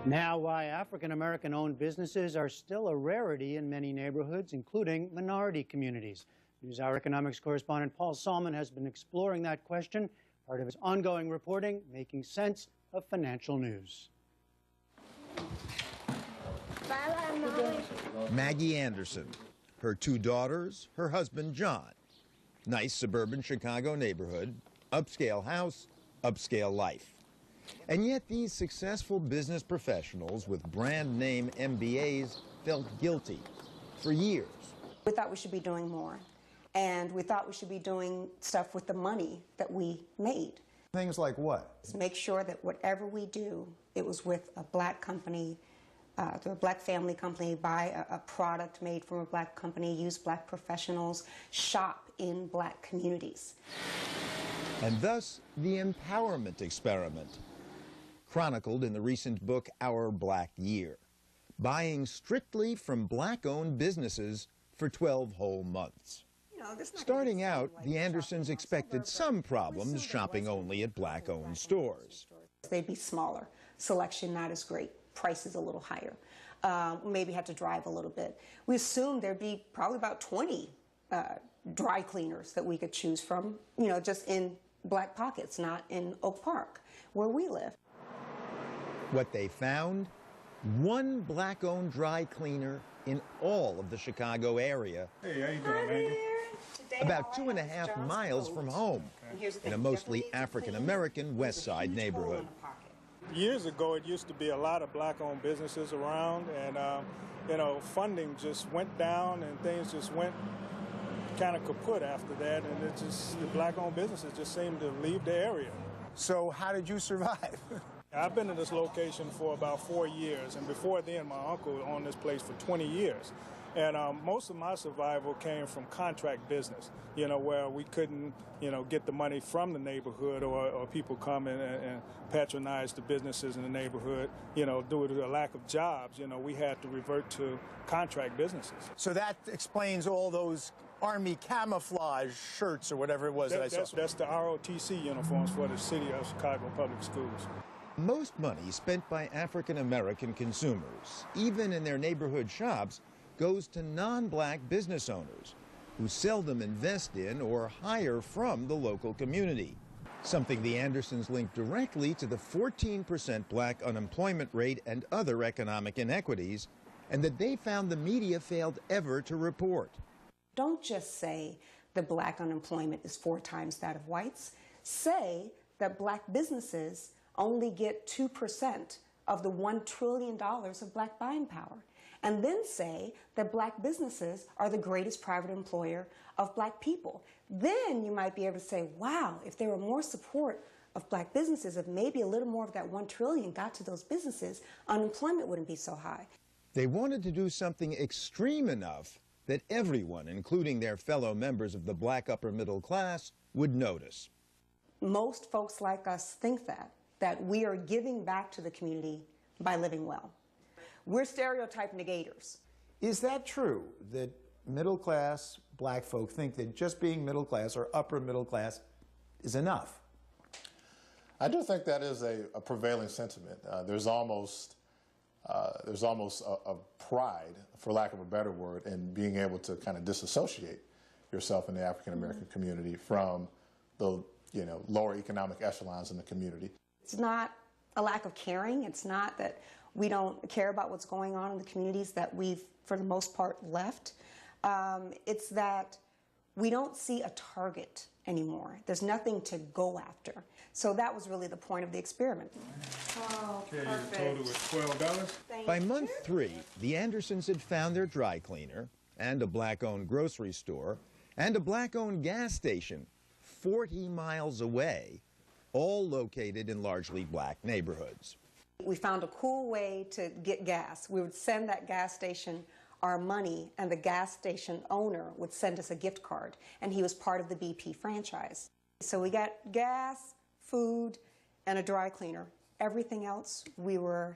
Now, why African-American owned businesses are still a rarity in many neighborhoods, including minority communities. NewsHour economics correspondent Paul Salmon has been exploring that question, part of his ongoing reporting, Making Sense of Financial News. Maggie Anderson, her two daughters, her husband John. Nice suburban Chicago neighborhood, upscale house, upscale life. And yet these successful business professionals with brand name MBAs felt guilty for years. We thought we should be doing more. And we thought we should be doing stuff with the money that we made. Things like what? Make sure that whatever we do, it was with a black company, a black family company, buy a product made from a black company, use black professionals, shop in black communities. And thus, the empowerment experiment, chronicled in the recent book, Our Black Year, buying strictly from black-owned businesses for 12 whole months. Starting out, the Andersons expected some problems shopping only at black-owned stores. They'd be smaller, selection not as great, prices a little higher, maybe had to drive a little bit. We assumed there'd be probably about 20 dry cleaners that we could choose from, just in black pockets, not in Oak Park, where we live. What they found? One black-owned dry cleaner in all of the Chicago area. Hey, how you doing, Maggie? About 2.5 miles from home, in a mostly African-American West Side neighborhood. Years ago, it used to be a lot of black-owned businesses around, and funding just went down, and things just went kind of kaput after that, and the black-owned businesses just seemed to leave the area. So how did you survive? I've been in this location for about 4 years, and before then, my uncle owned this place for 20 years. And most of my survival came from contract business, where we couldn't, get the money from the neighborhood, or people come in and patronize the businesses in the neighborhood, due to the lack of jobs. We had to revert to contract businesses. So that explains all those Army camouflage shirts or whatever it was that I saw. That's the ROTC uniforms for the city of Chicago Public Schools. Most money spent by African-American consumers, even in their neighborhood shops, goes to non-black business owners who seldom invest in or hire from the local community, something the Andersons link directly to the 14% black unemployment rate and other economic inequities, and that they found the media failed ever to report. Don't just say that black unemployment is 4 times that of whites. Say that black businesses only get 2% of the $1 trillion of black buying power. And then say that black businesses are the greatest private employer of black people. Then you might be able to say, wow, if there were more support of black businesses, if maybe a little more of that $1 trillion got to those businesses, unemployment wouldn't be so high. They wanted to do something extreme enough that everyone, including their fellow members of the black upper middle class, would notice. Most folks like us think that we are giving back to the community by living well. We're stereotype negators. Is that true, that middle-class black folk think that just being middle class or upper middle class is enough? I do think that is a prevailing sentiment. There's almost a pride, for lack of a better word, in being able to kind of disassociate yourself in the African-American community from the lower economic echelons in the community. It's not a lack of caring. It's not that we don't care about what's going on in the communities that we've, for the most part, left. It's that we don't see a target anymore. There's nothing to go after. So that was really the point of the experiment. Oh, perfect. Okay, your total was $12? By month 3, the Andersons had found their dry cleaner and a black-owned grocery store and a black-owned gas station 40 miles away, all located in largely black neighborhoods. We found a cool way to get gas. We would send that gas station our money, and the gas station owner would send us a gift card, and he was part of the BP franchise. So we got gas, food, and a dry cleaner. Everything else, we were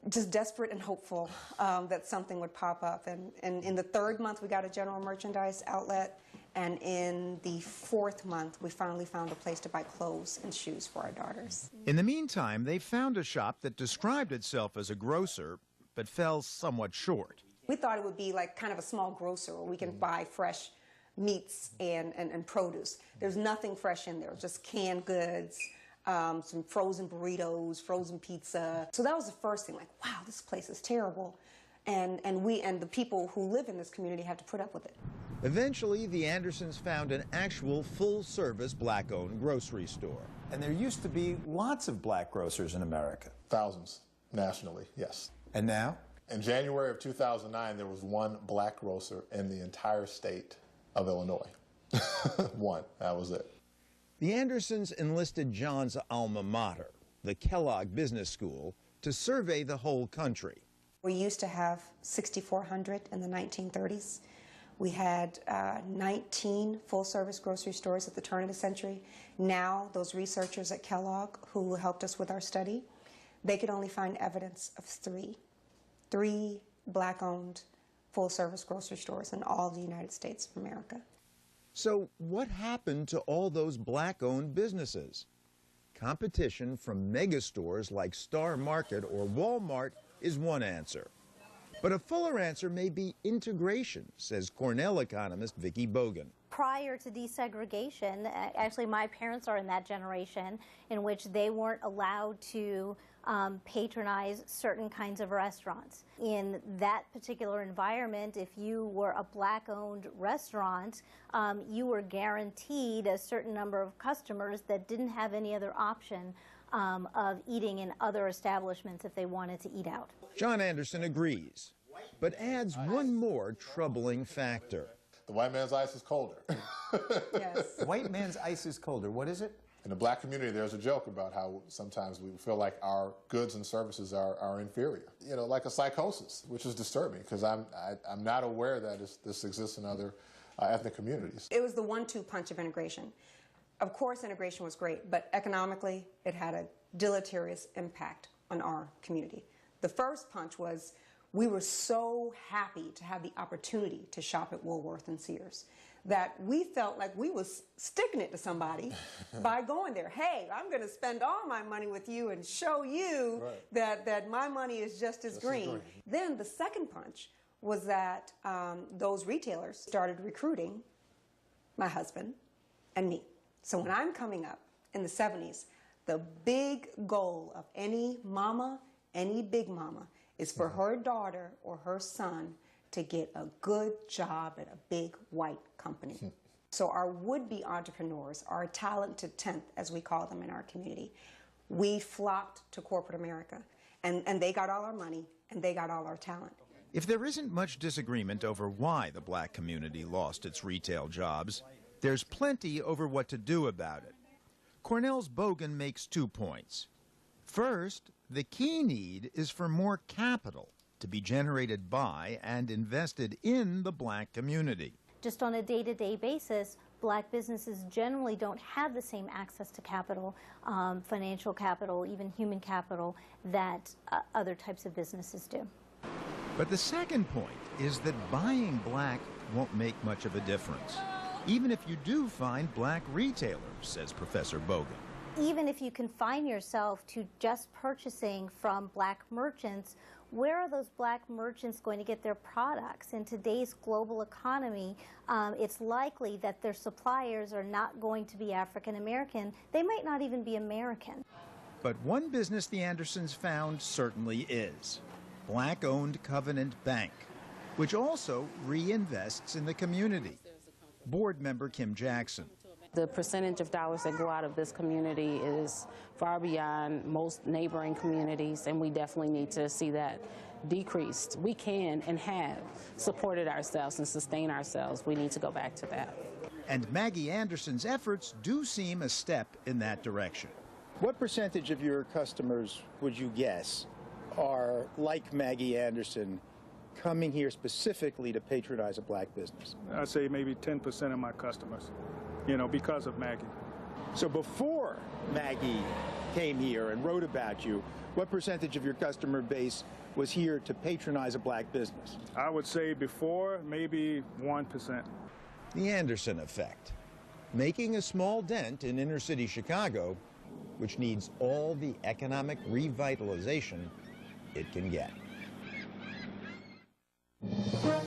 just desperate and hopeful that something would pop up. And in the 3rd month, we got a general merchandise outlet, And in the 4th month, we finally found a place to buy clothes and shoes for our daughters. In the meantime, they found a shop that described itself as a grocer, but fell somewhat short. We thought it would be like kind of a small grocer where we can buy fresh meats and produce. There's nothing fresh in there, just canned goods, some frozen burritos, frozen pizza. So that was the first thing, like, wow, this place is terrible. And the people who live in this community have to put up with it. Eventually, the Andersons found an actual full-service black-owned grocery store. And there used to be lots of black grocers in America. Thousands nationally, yes. And now? In January of 2009, there was one black grocer in the entire state of Illinois. One, that was it. The Andersons enlisted John's alma mater, the Kellogg Business School, to survey the whole country. We used to have 6,400 in the 1930s. We had 19 full-service grocery stores at the turn of the century. Now, those researchers at Kellogg who helped us with our study, they could only find evidence of three black-owned full-service grocery stores in all the United States of America. So what happened to all those black-owned businesses? Competition from megastores like Star Market or Walmart is one answer. But a fuller answer may be integration, says Cornell economist Vicki Bogan. Prior to desegregation, actually my parents are in that generation in which they weren't allowed to patronize certain kinds of restaurants. In that particular environment, if you were a black-owned restaurant, you were guaranteed a certain number of customers that didn't have any other option of eating in other establishments if they wanted to eat out. John Anderson agrees, but adds one more troubling factor. The white man's ice is colder. Yes. White man's ice is colder. What is it? In the black community, there's a joke about how sometimes we feel like our goods and services are inferior. You know, like a psychosis, which is disturbing because I'm not aware that this exists in other ethnic communities. It was the 1-2 punch of integration. Of course, integration was great, but economically, it had a deleterious impact on our community. The first punch was we were so happy to have the opportunity to shop at Woolworth and Sears that we felt like we was sticking it to somebody by going there. Hey, I'm going to spend all my money with you and show you that my money is just as green. Then the second punch was that those retailers started recruiting my husband and me. So when I'm coming up in the 70s, the big goal of any mama, any big mama, is for her daughter or her son to get a good job at a big white company. So our would-be entrepreneurs, our talented 10th, as we call them in our community, we flocked to corporate America. And they got all our money, and they got all our talent. If there isn't much disagreement over why the black community lost its retail jobs, there's plenty over what to do about it. Cornell's Bogan makes 2 points. First, the key need is for more capital to be generated by and invested in the black community. Just on a day-to-day basis, black businesses generally don't have the same access to capital, financial capital, even human capital, that other types of businesses do. But the second point is that buying black won't make much of a difference, even if you do find black retailers, says Professor Bogan. Even if you confine yourself to just purchasing from black merchants, where are those black merchants going to get their products? In today's global economy, it's likely that their suppliers are not going to be African American. They might not even be American. But one business the Andersons found certainly is black-owned Covenant Bank, which also reinvests in the community. Board member Kim Jackson. The percentage of dollars that go out of this community is far beyond most neighboring communities, and we definitely need to see that decreased. We can and have supported ourselves and sustained ourselves. We need to go back to that. And Maggie Anderson's efforts do seem a step in that direction. What percentage of your customers, would you guess, are like Maggie Anderson, coming here specifically to patronize a black business? I'd say maybe 10% of my customers, you know, because of Maggie. So before Maggie came here and wrote about you, what percentage of your customer base was here to patronize a black business? I would say before, maybe 1%. The Anderson effect, making a small dent in inner city Chicago, which needs all the economic revitalization it can get.